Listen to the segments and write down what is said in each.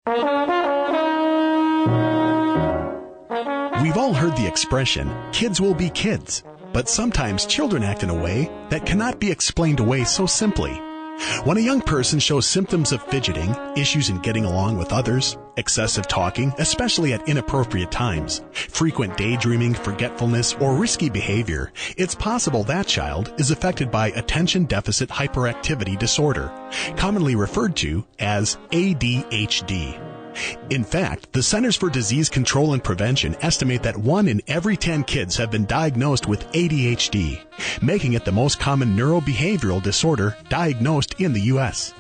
We've all heard the expression, kids will be kids, but sometimes children act in a way that cannot be explained away so simply. When a young person shows symptoms of fidgeting, issues in getting along with others, excessive talking, especially at inappropriate times, frequent daydreaming, forgetfulness, or risky behavior, it's possible that child is affected by attention deficit hyperactivity disorder, commonly referred to as ADHD. In fact, the Centers for Disease Control and Prevention estimate that 1 in every 10 kids have been diagnosed with ADHD, making it the most common neurobehavioral disorder diagnosed in the U.S.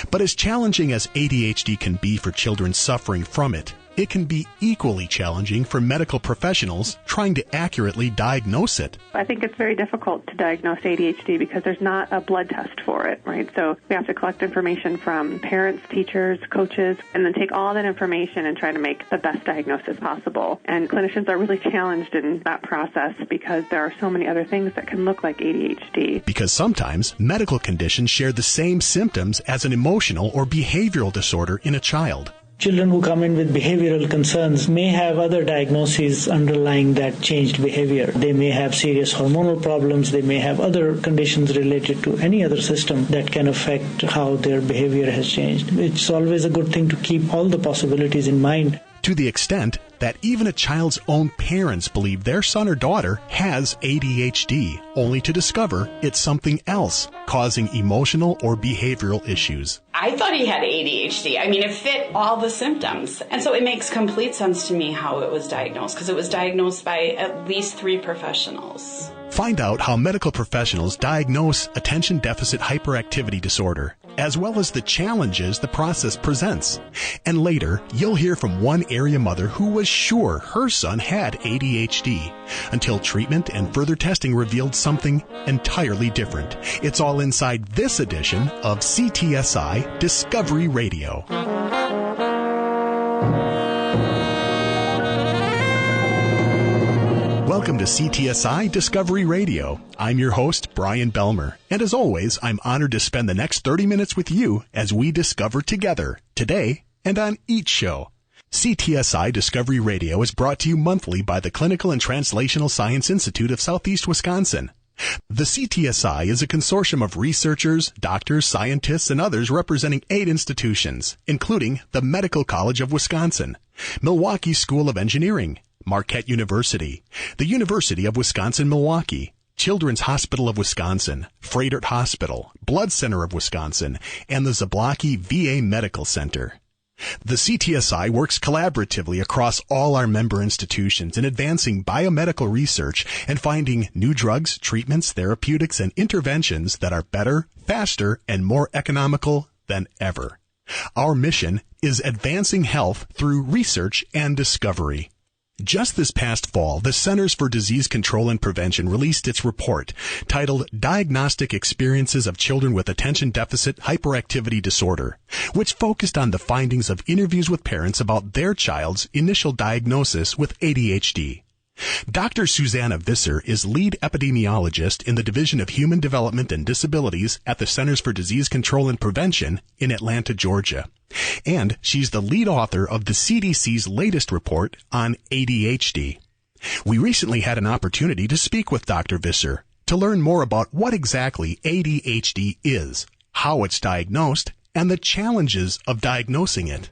But as challenging as ADHD can be for children suffering from it, it can be equally challenging for medical professionals trying to accurately diagnose it. I think it's very difficult to diagnose ADHD because there's not a blood test for it, right? So we have to collect information from parents, teachers, coaches, and then take all that information and try to make the best diagnosis possible. And clinicians are really challenged in that process because there are so many other things that can look like ADHD. Because sometimes medical conditions share the same symptoms as an emotional or behavioral disorder in a child. Children who come in with behavioral concerns may have other diagnoses underlying that changed behavior. They may have serious hormonal problems. They may have other conditions related to any other system that can affect how their behavior has changed. It's always a good thing to keep all the possibilities in mind. To the extent that even a child's own parents believe their son or daughter has ADHD, only to discover it's something else, causing emotional or behavioral issues. I thought he had ADHD. I mean, it fit all the symptoms. And so it makes complete sense to me how it was diagnosed, because it was diagnosed by at least 3 professionals. Find out how medical professionals diagnose attention deficit hyperactivity disorder, as well as the challenges the process presents. And later, you'll hear from one area mother who was sure her son had ADHD, until treatment and further testing revealed something entirely different. It's all inside this edition of CTSI Discovery Radio. Welcome to CTSI Discovery Radio. I'm your host, Brian Belmer, and as always, I'm honored to spend the next 30 minutes with you as we discover together, today and on each show. CTSI Discovery Radio is brought to you monthly by the Clinical and Translational Science Institute of Southeast Wisconsin. The CTSI is a consortium of researchers, doctors, scientists, and others representing 8 institutions, including the Medical College of Wisconsin, Milwaukee School of Engineering, Marquette University, the University of Wisconsin-Milwaukee, Children's Hospital of Wisconsin, Froedtert Hospital, Blood Center of Wisconsin, and the Zablocki VA Medical Center. The CTSI works collaboratively across all our member institutions in advancing biomedical research and finding new drugs, treatments, therapeutics, and interventions that are better, faster, and more economical than ever. Our mission is advancing health through research and discovery. Just this past fall, the Centers for Disease Control and Prevention released its report titled Diagnostic Experiences of Children with Attention Deficit Hyperactivity Disorder, which focused on the findings of interviews with parents about their child's initial diagnosis with ADHD. Dr. Susanna Visser is lead epidemiologist in the Division of Human Development and Disabilities at the Centers for Disease Control and Prevention in Atlanta, Georgia. And she's the lead author of the CDC's latest report on ADHD. We recently had an opportunity to speak with Dr. Visser to learn more about what exactly ADHD is, how it's diagnosed, and the challenges of diagnosing it.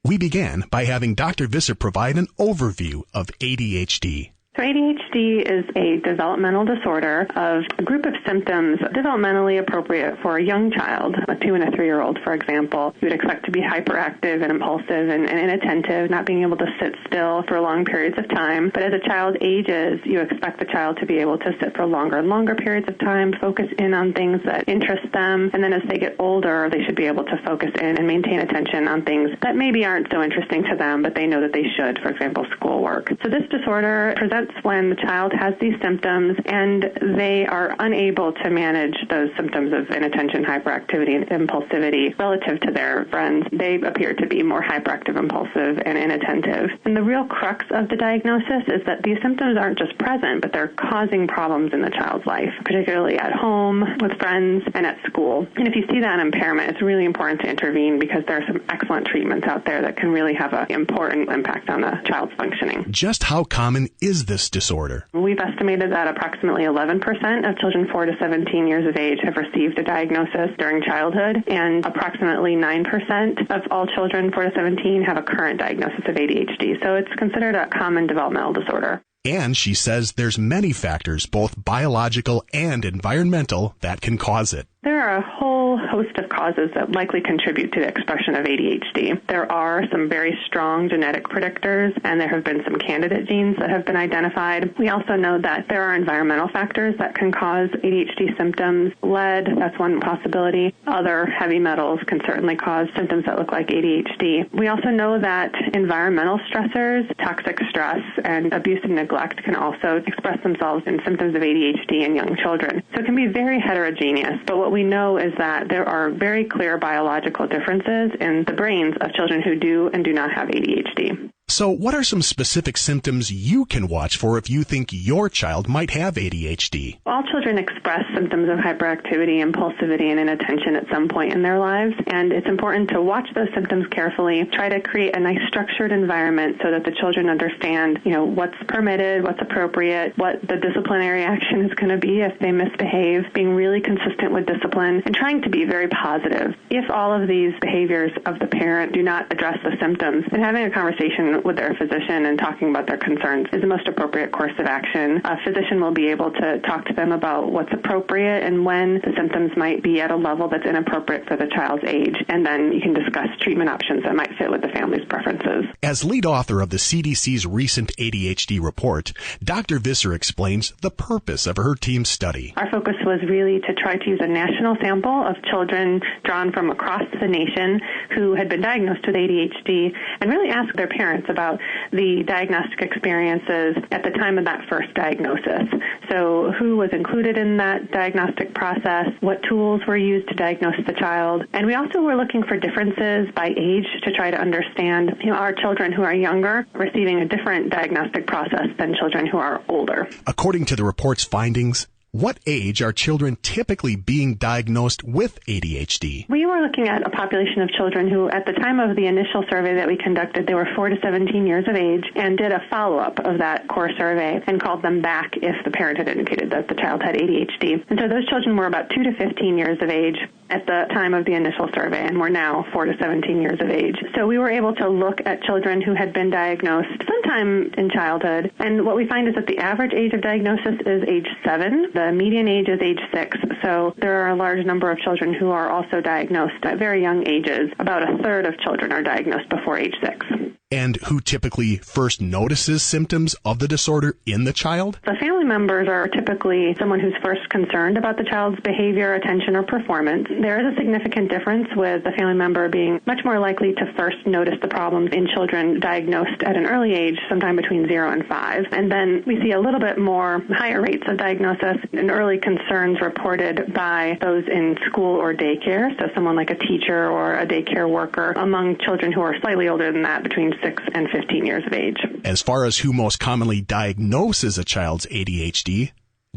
We began by having Dr. Visser provide an overview of ADHD. So ADHD is a developmental disorder of a group of symptoms developmentally appropriate for a young child, a 2- and 3-year-old, for example. You would expect to be hyperactive and impulsive and inattentive, not being able to sit still for long periods of time. But as a child ages, you expect the child to be able to sit for longer and longer periods of time, focus in on things that interest them, and then as they get older, they should be able to focus in and maintain attention on things that maybe aren't so interesting to them, but they know that they should, for example, schoolwork. So this disorder presents That's when the child has these symptoms and they are unable to manage those symptoms of inattention, hyperactivity, and impulsivity relative to their friends. They appear to be more hyperactive, impulsive, and inattentive. And the real crux of the diagnosis is that these symptoms aren't just present, but they're causing problems in the child's life, particularly at home, with friends, and at school. And if you see that impairment, it's really important to intervene because there are some excellent treatments out there that can really have an important impact on the child's functioning. Just how common is this disorder? We've estimated that approximately 11% of children 4 to 17 years of age have received a diagnosis during childhood, and approximately 9% of all children 4 to 17 have a current diagnosis of ADHD. So it's considered a common developmental disorder. And she says there's many factors, both biological and environmental, that can cause it. There are a whole host of causes that likely contribute to the expression of ADHD. There are some very strong genetic predictors, and there have been some candidate genes that have been identified. We also know that there are environmental factors that can cause ADHD symptoms. Lead, that's one possibility. Other heavy metals can certainly cause symptoms that look like ADHD. We also know that environmental stressors, toxic stress, and abuse and neglect can also express themselves in symptoms of ADHD in young children. So it can be very heterogeneous, but what we know is that there are very clear biological differences in the brains of children who do and do not have ADHD. So what are some specific symptoms you can watch for if you think your child might have ADHD? All children express symptoms of hyperactivity, impulsivity, and inattention at some point in their lives, and it's important to watch those symptoms carefully, try to create a nice structured environment so that the children understand, what's permitted, what's appropriate, what the disciplinary action is going to be if they misbehave, being really consistent with discipline, and trying to be very positive. If all of these behaviors of the parent do not address the symptoms, then having a conversation with their physician and talking about their concerns is the most appropriate course of action. A physician will be able to talk to them about what's appropriate and when the symptoms might be at a level that's inappropriate for the child's age, and then you can discuss treatment options that might fit with the family's preferences. As lead author of the CDC's recent ADHD report, Dr. Visser explains the purpose of her team's study. Our focus was really to try to use a national sample of children drawn from across the nation who had been diagnosed with ADHD and really ask their parents about the diagnostic experiences at the time of that first diagnosis. So who was included in that diagnostic process, what tools were used to diagnose the child, and we also were looking for differences by age to try to understand, are children who are younger receiving a different diagnostic process than children who are older. According to the report's findings, what age are children typically being diagnosed with ADHD? We were looking at a population of children who, at the time of the initial survey that we conducted, they were 4 to 17 years of age, and did a follow-up of that core survey and called them back if the parent had indicated that the child had ADHD. And so those children were about 2 to 15 years of age at the time of the initial survey, and we're now 4 to 17 years of age. So we were able to look at children who had been diagnosed sometime in childhood, and what we find is that the average age of diagnosis is age 7. The median age is age 6, so there are a large number of children who are also diagnosed at very young ages. About a third of children are diagnosed before age 6. And who typically first notices symptoms of the disorder in the child? The family members are typically someone who's first concerned about the child's behavior, attention, or performance. There is a significant difference with the family member being much more likely to first notice the problems in children diagnosed at an early age, sometime between 0 and 5. And then we see a little bit more higher rates of diagnosis and early concerns reported by those in school or daycare, so someone like a teacher or a daycare worker, among children who are slightly older than that, between 6 and 15 years of age. As far as who most commonly diagnoses a child's ADHD,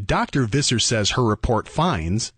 Dr. Visser says her report finds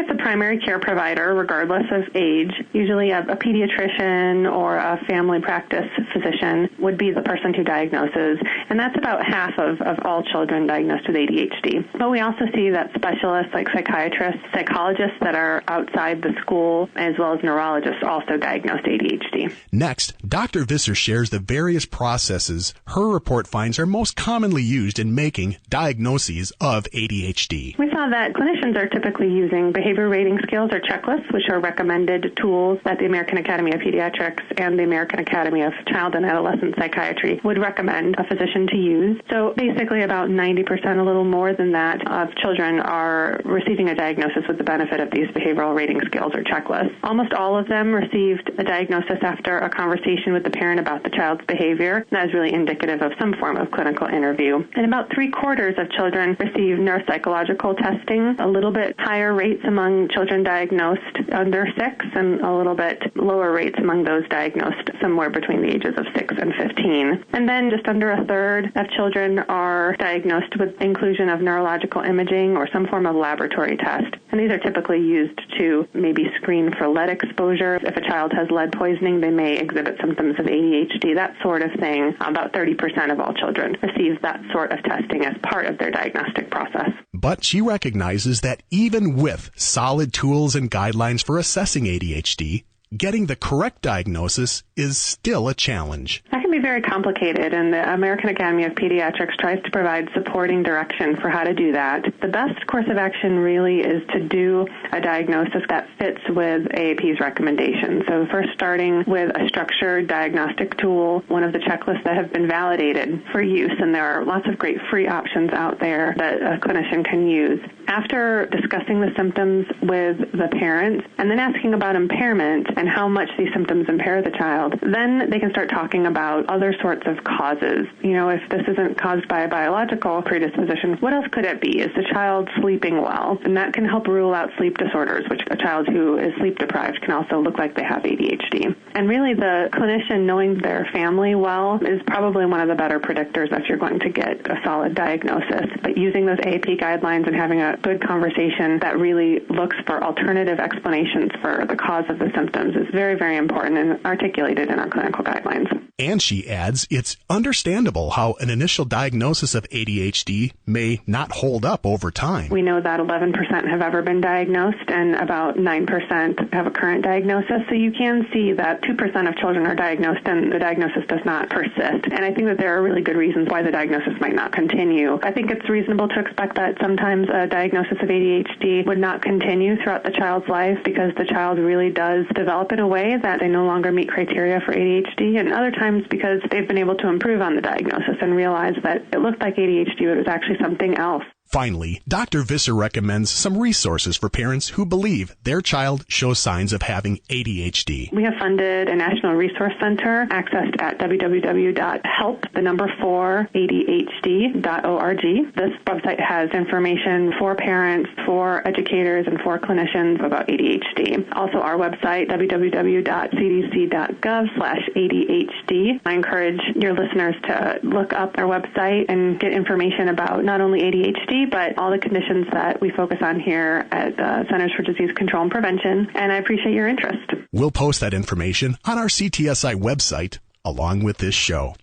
It's a primary care provider, regardless of age. Usually a pediatrician or a family practice physician would be the person who diagnoses, and that's about half of all children diagnosed with ADHD. But we also see that specialists like psychiatrists, psychologists that are outside the school, as well as neurologists also diagnose ADHD. Next, Dr. Visser shares the various processes her report finds are most commonly used in making diagnoses of ADHD. We saw that clinicians are typically using behavior rating scales or checklists, which are recommended tools that the American Academy of Pediatrics and the American Academy of Child and Adolescent Psychiatry would recommend a physician to use. So basically about 90%, a little more than that, of children are receiving a diagnosis with the benefit of these behavioral rating scales or checklists. Almost all of them received a diagnosis after a conversation with the parent about the child's behavior. That is really indicative of some form of clinical interview. And about 3/4 of children receive neuropsychological testing, a little bit higher rates among children diagnosed under 6 and a little bit lower rates among those diagnosed somewhere between the ages of 6 and 15. And then just under a third of children are diagnosed with inclusion of neurological imaging or some form of laboratory test. And these are typically used to maybe screen for lead exposure. If a child has lead poisoning, they may exhibit symptoms of ADHD, that sort of thing. About 30% of all children receive that sort of testing as part of their diagnostic process. But she recognizes that even with solid tools and guidelines for assessing ADHD, getting the correct diagnosis is still a challenge. That can be very complicated, and the American Academy of Pediatrics tries to provide supporting direction for how to do that. The best course of action really is to do a diagnosis that fits with AAP's recommendations. So first starting with a structured diagnostic tool, one of the checklists that have been validated for use, and there are lots of great free options out there that a clinician can use. After discussing the symptoms with the parents and then asking about impairment and how much these symptoms impair the child, then they can start talking about other sorts of causes. You know, if this isn't caused by a biological predisposition, what else could it be? Is the child sleeping well? And that can help rule out sleep disorders, which a child who is sleep deprived can also look like they have ADHD. And really the clinician knowing their family well is probably one of the better predictors if you're going to get a solid diagnosis. But using those AAP guidelines and having a good conversation that really looks for alternative explanations for the cause of the symptoms is very, very important and articulated in our clinical guidelines. And she adds, it's understandable how an initial diagnosis of ADHD may not hold up over time. We know that 11% have ever been diagnosed and about 9% have a current diagnosis. So you can see that 2% of children are diagnosed and the diagnosis does not persist. And I think that there are really good reasons why the diagnosis might not continue. I think it's reasonable to expect that sometimes a diagnosis of ADHD would not continue throughout the child's life because the child really does develop in a way that they no longer meet criteria for ADHD, and other times because they've been able to improve on the diagnosis and realize that it looked like ADHD, but it was actually something else. Finally, Dr. Visser recommends some resources for parents who believe their child shows signs of having ADHD. We have funded a national resource center accessed at www.help4adhd.org. This website has information for parents, for educators, and for clinicians about ADHD. Also, our website, www.cdc.gov/ADHD. I encourage your listeners to look up our website and get information about not only ADHD, but all the conditions that we focus on here at the Centers for Disease Control and Prevention, and I appreciate your interest. We'll post that information on our CTSI website along with this show.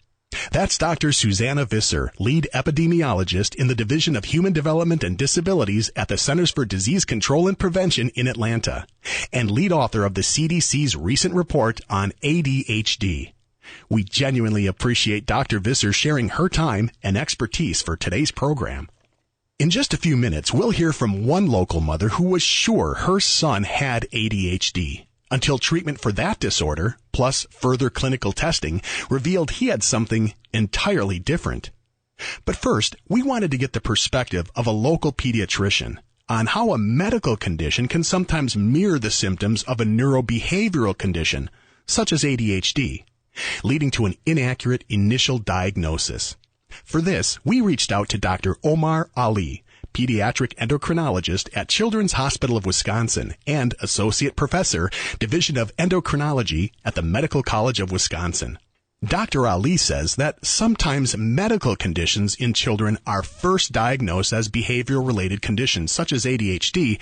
That's Dr. Susanna Visser, lead epidemiologist in the Division of Human Development and Disabilities at the Centers for Disease Control and Prevention in Atlanta, and lead author of the CDC's recent report on ADHD. We genuinely appreciate Dr. Visser sharing her time and expertise for today's program. In just a few minutes, we'll hear from one local mother who was sure her son had ADHD until treatment for that disorder, plus further clinical testing, revealed he had something entirely different. But first, we wanted to get the perspective of a local pediatrician on how a medical condition can sometimes mirror the symptoms of a neurobehavioral condition, such as ADHD, leading to an inaccurate initial diagnosis. For this, we reached out to Dr. Omar Ali, pediatric endocrinologist at Children's Hospital of Wisconsin and associate professor, Division of Endocrinology at the Medical College of Wisconsin. Dr. Ali says that sometimes medical conditions in children are first diagnosed as behavioral-related conditions such as ADHD,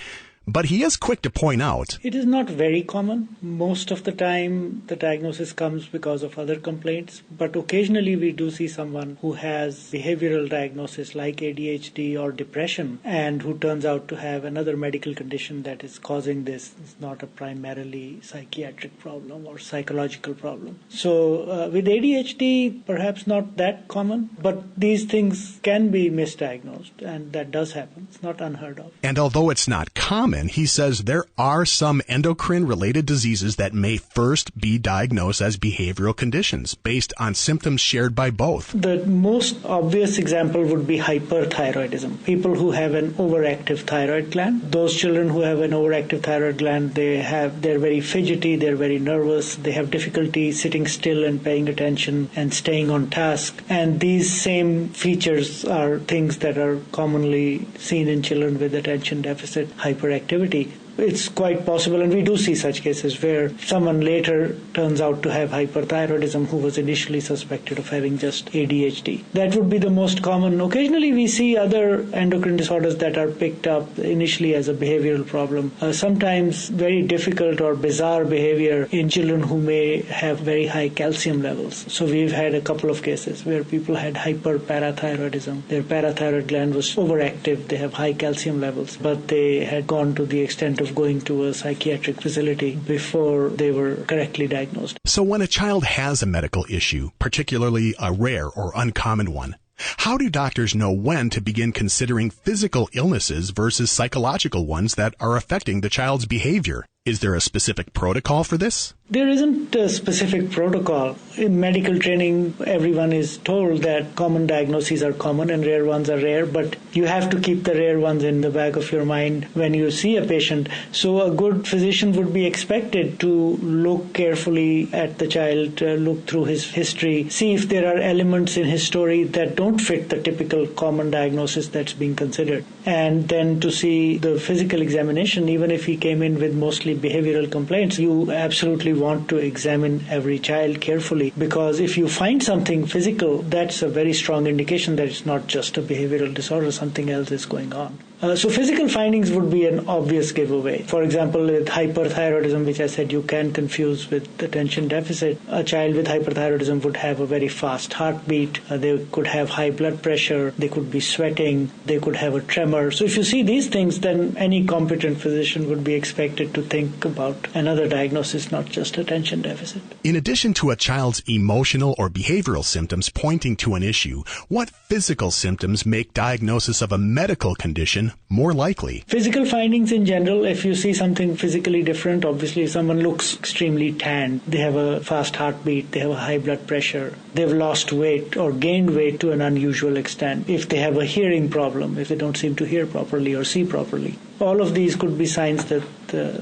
but he is quick to point out it is not very common. Most of the time, the diagnosis comes because of other complaints, but occasionally we do see someone who has behavioral diagnosis like ADHD or depression and who turns out to have another medical condition that is causing this. It's not a primarily psychiatric problem or psychological problem. So with ADHD, perhaps not that common, but these things can be misdiagnosed, and that does happen. It's not unheard of. And although it's not common, Goldman, he says there are some endocrine-related diseases that may first be diagnosed as behavioral conditions based on symptoms shared by both. The most obvious example would be hyperthyroidism. People who have an overactive thyroid gland. Those children who have an overactive thyroid gland, they're very fidgety, they're very nervous, they have difficulty sitting still and paying attention and staying on task. And these same features are things that are commonly seen in children with attention deficit hyperactivity. It's quite possible, and we do see such cases where someone later turns out to have hyperthyroidism who was initially suspected of having just ADHD. That would be the most common. Occasionally we see other endocrine disorders that are picked up initially as a behavioral problem. Sometimes very difficult or bizarre behavior in children who may have very high calcium levels. So we've had a couple of cases where people had hyperparathyroidism. Their parathyroid gland was overactive, they have high calcium levels, but they had gone to the extent of going to a psychiatric facility before they were correctly diagnosed. So when a child has a medical issue, particularly a rare or uncommon one, how do doctors know when to begin considering physical illnesses versus psychological ones that are affecting the child's behavior? Is there a specific protocol for this? There isn't a specific protocol. In medical training, everyone is told that common diagnoses are common and rare ones are rare, but you have to keep the rare ones in the back of your mind when you see a patient. So a good physician would be expected to look carefully at the child, look through his history, see if there are elements in his story that don't fit the typical common diagnosis that's being considered. And then to see the physical examination, even if he came in with mostly behavioral complaints, you absolutely want to examine every child carefully, because if you find something physical, that's a very strong indication that it's not just a behavioral disorder, something else is going on. So physical findings would be an obvious giveaway. For example, with hyperthyroidism, which I said you can confuse with attention deficit, a child with hyperthyroidism would have a very fast heartbeat, they could have high blood pressure, they could be sweating, they could have a tremor. So if you see these things, then any competent physician would be expected to think about another diagnosis, not just attention deficit. In addition to a child's emotional or behavioral symptoms pointing to an issue, what physical symptoms make diagnosis of a medical condition more likely? Physical findings in general, if you see something physically different, obviously if someone looks extremely tanned, they have a fast heartbeat, they have a high blood pressure, they've lost weight or gained weight to an unusual extent, if they have a hearing problem, if they don't seem to hear properly or see properly. All of these could be signs that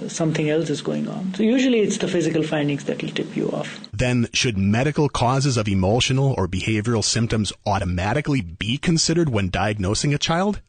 something else is going on. So usually it's the physical findings that will tip you off. Then should medical causes of emotional or behavioral symptoms automatically be considered when diagnosing a child?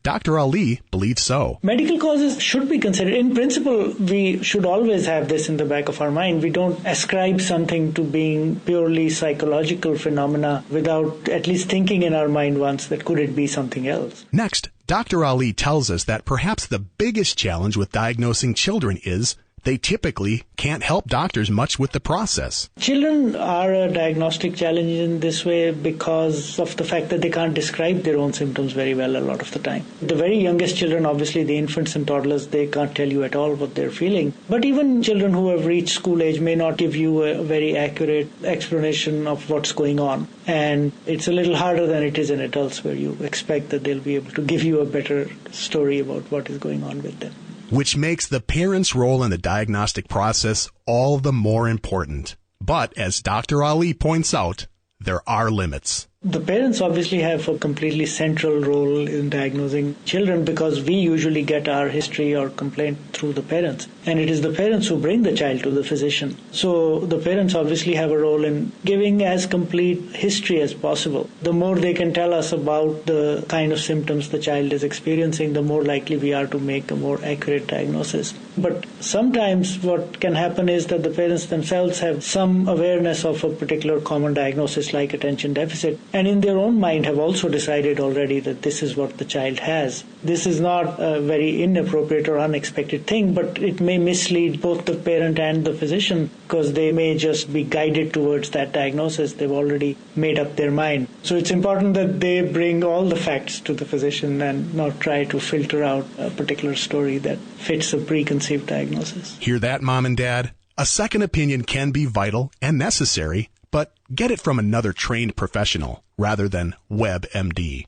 Dr. Ali believes so. Medical causes should be considered. In principle, we should always have this in the back of our mind. We don't ascribe something to being purely psychological phenomena without at least thinking in our mind once that could it be something else. Next, Dr. Ali tells us that perhaps the biggest challenge with diagnosing children is they typically can't help doctors much with the process. Children are a diagnostic challenge in this way because of the fact that they can't describe their own symptoms very well a lot of the time. The very youngest children, obviously the infants and toddlers, they can't tell you at all what they're feeling. But even children who have reached school age may not give you a very accurate explanation of what's going on. And it's a little harder than it is in adults, where you expect that they'll be able to give you a better story about what is going on with them. Which makes the parent's role in the diagnostic process all the more important. But as Dr. Ali points out, there are limits. The parents obviously have a completely central role in diagnosing children because we usually get our history or complaint through the parents. And it is the parents who bring the child to the physician. So the parents obviously have a role in giving as complete history as possible. The more they can tell us about the kind of symptoms the child is experiencing, the more likely we are to make a more accurate diagnosis. But sometimes what can happen is that the parents themselves have some awareness of a particular common diagnosis like attention deficit, and in their own mind have also decided already that this is what the child has. This is not a very inappropriate or unexpected thing, but it may mislead both the parent and the physician because they may just be guided towards that diagnosis. They've already made up their mind. So it's important that they bring all the facts to the physician and not try to filter out a particular story that fits a preconceived diagnosis. Hear that, Mom and Dad? A second opinion can be vital and necessary, but get it from another trained professional rather than WebMD.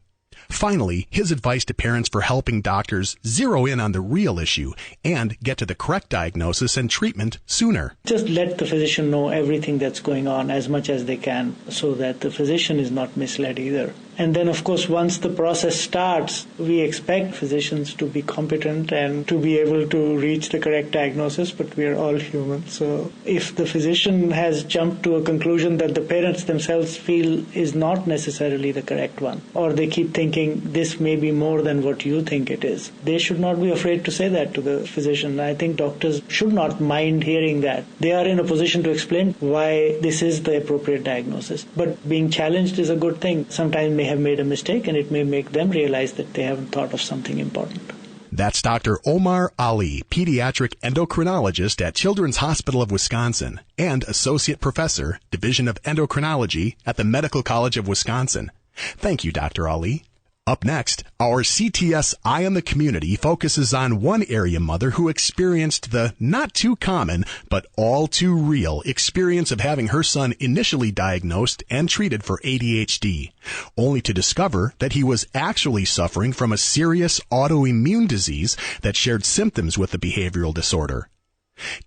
Finally, his advice to parents for helping doctors zero in on the real issue and get to the correct diagnosis and treatment sooner. Just let the physician know everything that's going on as much as they can so that the physician is not misled either. And then, of course, once the process starts, we expect physicians to be competent and to be able to reach the correct diagnosis, but we are all human. So if the physician has jumped to a conclusion that the parents themselves feel is not necessarily the correct one, or they keep thinking this may be more than what you think it is, they should not be afraid to say that to the physician. I think doctors should not mind hearing that. They are in a position to explain why this is the appropriate diagnosis. But being challenged is a good thing. Sometimes may have made a mistake, and it may make them realize that they haven't thought of something important. That's Dr. Omar Ali, pediatric endocrinologist at Children's Hospital of Wisconsin and associate professor, Division of Endocrinology at the Medical College of Wisconsin. Thank you, Dr. Ali. Up next, our CTS Eye on the Community focuses on one area mother who experienced the not too common, but all too real experience of having her son initially diagnosed and treated for ADHD, only to discover that he was actually suffering from a serious autoimmune disease that shared symptoms with the behavioral disorder.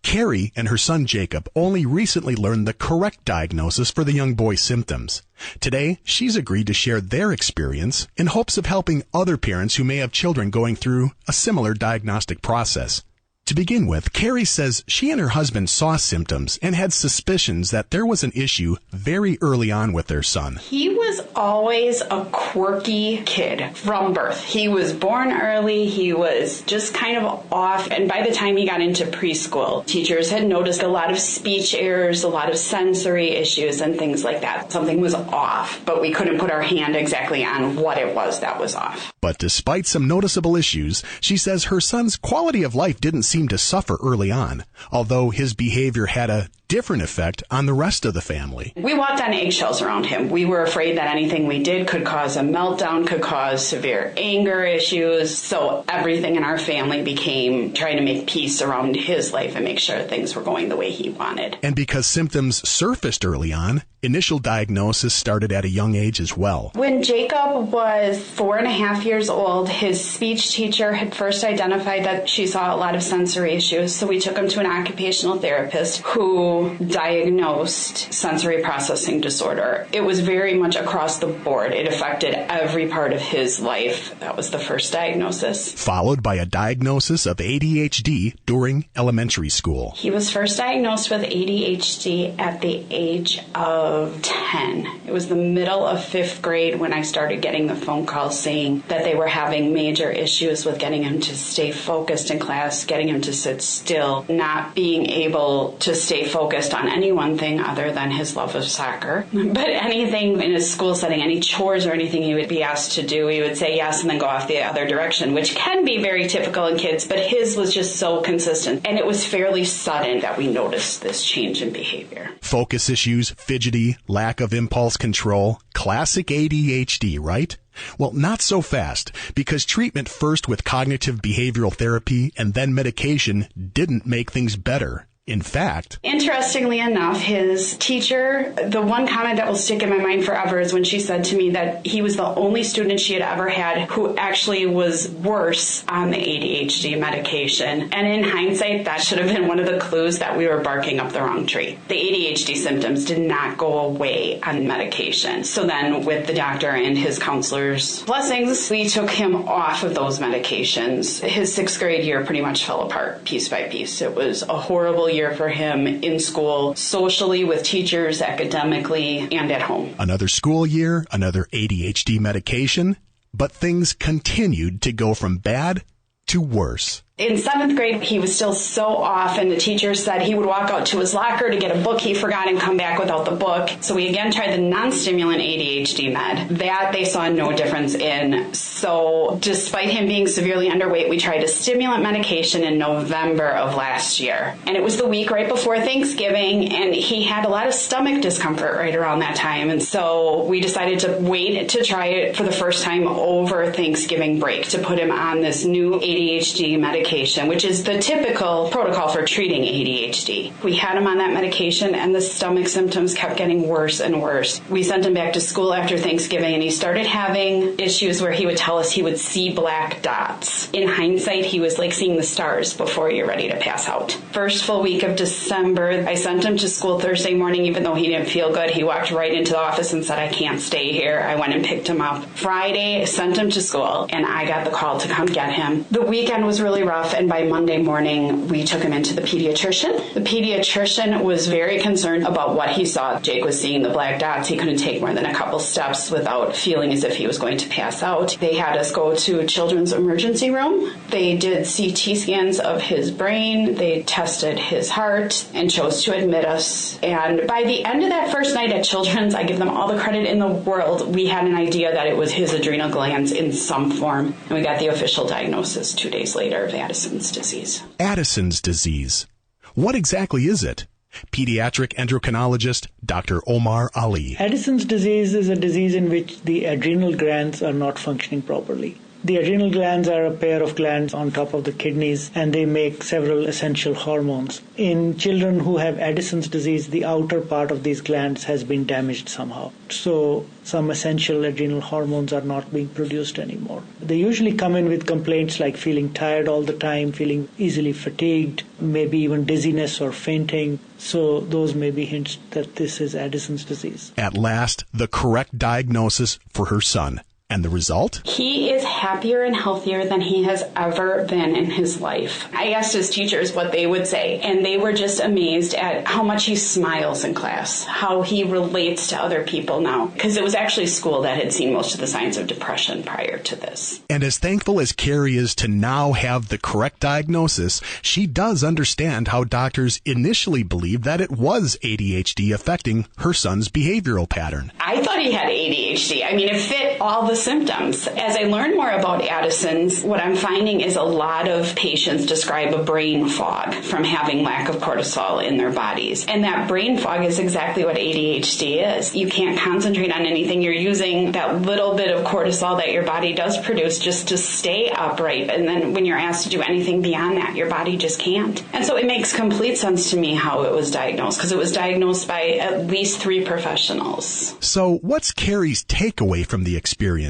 Carrie and her son Jacob only recently learned the correct diagnosis for the young boy's symptoms. Today, she's agreed to share their experience in hopes of helping other parents who may have children going through a similar diagnostic process. To begin with, Carrie says she and her husband saw symptoms and had suspicions that there was an issue very early on with their son. He was always a quirky kid from birth. He was born early. He was just kind of off. And by the time he got into preschool, teachers had noticed a lot of speech errors, a lot of sensory issues and things like that. Something was off, but we couldn't put our hand exactly on what it was that was off. But despite some noticeable issues, she says her son's quality of life didn't seem to suffer early on, although his behavior had a different effect on the rest of the family. We walked on eggshells around him. We were afraid that anything we did could cause a meltdown, could cause severe anger issues. So everything in our family became trying to make peace around his life and make sure things were going the way he wanted. And because symptoms surfaced early on, initial diagnosis started at a young age as well. When Jacob was 4.5 years old, his speech teacher had first identified that she saw a lot of sensory issues. So we took him to an occupational therapist who diagnosed sensory processing disorder. It was very much across the board. It affected every part of his life. That was the first diagnosis. Followed by a diagnosis of ADHD during elementary school. He was first diagnosed with ADHD at the age of 10. It was the middle of 5th grade when I started getting the phone calls saying that they were having major issues with getting him to stay focused in class, getting him to sit still, not being able to stay focused on any one thing other than his love of soccer. But anything in his school setting, any chores or anything he would be asked to do, he would say yes and then go off the other direction, which can be very typical in kids, but his was just so consistent. And it was fairly sudden that we noticed this change in behavior. Focus issues, fidgety, lack of impulse control, classic ADHD, right? Well, not so fast, because treatment first with cognitive behavioral therapy and then medication didn't make things better. In fact, interestingly enough, his teacher, the one comment that will stick in my mind forever is when she said to me that he was the only student she had ever had who actually was worse on the ADHD medication. And in hindsight, that should have been one of the clues that we were barking up the wrong tree. The ADHD symptoms did not go away on medication. So then with the doctor and his counselor's blessings, we took him off of those medications. His 6th grade year pretty much fell apart piece by piece. It was a horrible year for him in school, socially, with teachers, academically, and at home. Another school year, another ADHD medication, but things continued to go from bad to worse. In 7th grade, he was still so off, and the teacher said he would walk out to his locker to get a book he forgot and come back without the book. So we again tried the non-stimulant ADHD med. That they saw no difference in. So despite him being severely underweight, we tried a stimulant medication in November of last year. And it was the week right before Thanksgiving, and he had a lot of stomach discomfort right around that time. And so we decided to wait to try it for the first time over Thanksgiving break to put him on this new ADHD medication medication, which is the typical protocol for treating ADHD. We had him on that medication, and the stomach symptoms kept getting worse and worse. We sent him back to school after Thanksgiving, and he started having issues where he would tell us he would see black dots. In hindsight, he was like seeing the stars before you're ready to pass out. First full week of December, I sent him to school Thursday morning, even though he didn't feel good. He walked right into the office and said, I can't stay here. I went and picked him up. Friday, I sent him to school, and I got the call to come get him. The weekend was really rough, and by Monday morning, we took him into the pediatrician. The pediatrician was very concerned about what he saw. Jake was seeing the black dots. He couldn't take more than a couple steps without feeling as if he was going to pass out. They had us go to children's emergency room. They did CT scans of his brain. They tested his heart and chose to admit us. And by the end of that first night at Children's, I give them all the credit in the world, we had an idea that it was his adrenal glands in some form. And we got the official diagnosis 2 days later of Addison's disease. Addison's disease. What exactly is it? Pediatric endocrinologist Dr. Omar Ali. Addison's disease is a disease in which the adrenal glands are not functioning properly. The adrenal glands are a pair of glands on top of the kidneys, and they make several essential hormones. In children who have Addison's disease, the outer part of these glands has been damaged somehow. So some essential adrenal hormones are not being produced anymore. They usually come in with complaints like feeling tired all the time, feeling easily fatigued, maybe even dizziness or fainting. So those may be hints that this is Addison's disease. At last, the correct diagnosis for her son. And the result? He is happier and healthier than he has ever been in his life. I asked his teachers what they would say, and they were just amazed at how much he smiles in class, how he relates to other people now, because it was actually school that had seen most of the signs of depression prior to this. And as thankful as Carrie is to now have the correct diagnosis, she does understand how doctors initially believed that it was ADHD affecting her son's behavioral pattern. I thought he had ADHD. I mean, it fit all the symptoms. As I learn more about Addison's, what I'm finding is a lot of patients describe a brain fog from having lack of cortisol in their bodies. And that brain fog is exactly what ADHD is. You can't concentrate on anything. You're using that little bit of cortisol that your body does produce just to stay upright. And then when you're asked to do anything beyond that, your body just can't. And so it makes complete sense to me how it was diagnosed, because it was diagnosed by at least 3 professionals. So what's Carrie's takeaway from the experience?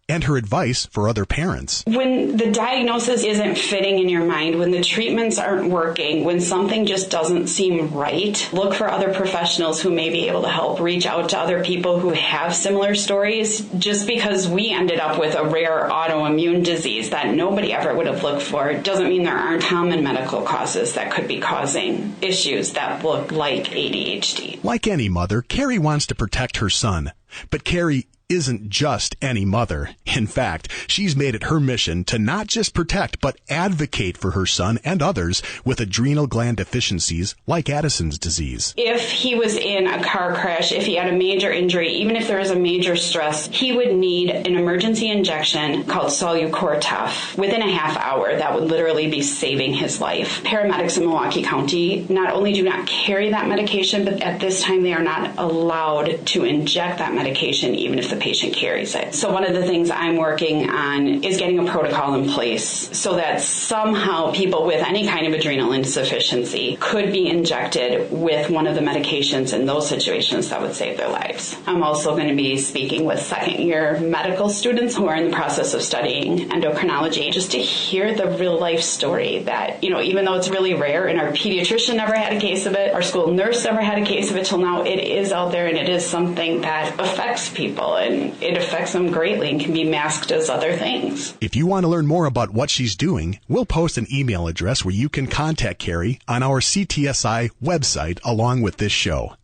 And her advice for other parents. When the diagnosis isn't fitting in your mind, when the treatments aren't working, when something just doesn't seem right, look for other professionals who may be able to help. Reach out to other people who have similar stories. Just because we ended up with a rare autoimmune disease that nobody ever would have looked for doesn't mean there aren't common medical causes that could be causing issues that look like ADHD. Like any mother, Carrie wants to protect her son. But Carrie isn't just any mother. In fact, she's made it her mission to not just protect, but advocate for her son and others with adrenal gland deficiencies like Addison's disease. If he was in a car crash, if he had a major injury, even if there was a major stress, he would need an emergency injection called Solu-Cortef within a half hour. That would literally be saving his life. Paramedics in Milwaukee County not only do not carry that medication, but at this time they are not allowed to inject that medication even if the patient carries it. So one of the things I'm working on is getting a protocol in place so that somehow people with any kind of adrenal insufficiency could be injected with one of the medications in those situations that would save their lives. I'm also going to be speaking with second-year medical students who are in the process of studying endocrinology just to hear the real-life story that, even though it's really rare and our pediatrician never had a case of it, our school nurse never had a case of it till now, it is out there and it is something that affects people. And it affects them greatly and can be masked as other things. If you want to learn more about what she's doing, we'll post an email address where you can contact Carrie on our CTSI website along with this show.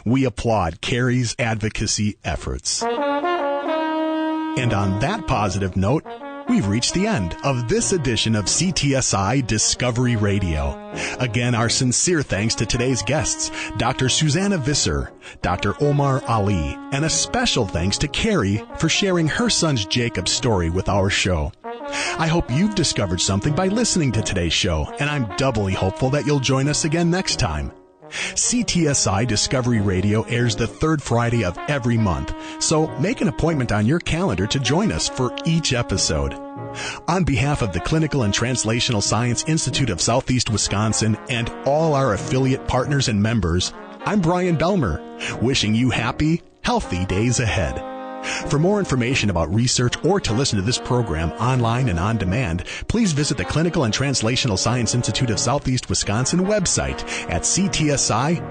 We applaud Carrie's advocacy efforts. And on that positive note, we've reached the end of this edition of CTSI Discovery Radio. Again, our sincere thanks to today's guests, Dr. Susanna Visser, Dr. Omar Ali, and a special thanks to Carrie for sharing her son's Jacob's story with our show. I hope you've discovered something by listening to today's show, and I'm doubly hopeful that you'll join us again next time. CTSI Discovery Radio airs the third Friday of every month, so make an appointment on your calendar to join us for each episode. On behalf of the Clinical and Translational Science Institute of Southeast Wisconsin and all our affiliate partners and members, I'm Brian Belmer, wishing you happy, healthy days ahead. For more information about research or to listen to this program online and on demand, please visit the Clinical and Translational Science Institute of Southeast Wisconsin website at ctsi.mcw.edu.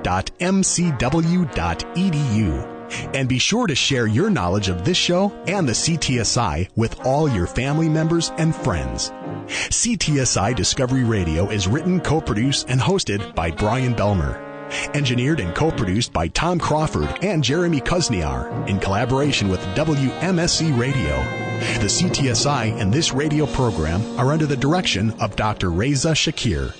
And be sure to share your knowledge of this show and the CTSI with all your family members and friends. CTSI Discovery Radio is written, co-produced, and hosted by Brian Belmer. Engineered and co-produced by Tom Crawford and Jeremy Kuzniar in collaboration with WMSC Radio. The CTSI and this radio program are under the direction of Dr. Reza Shakir.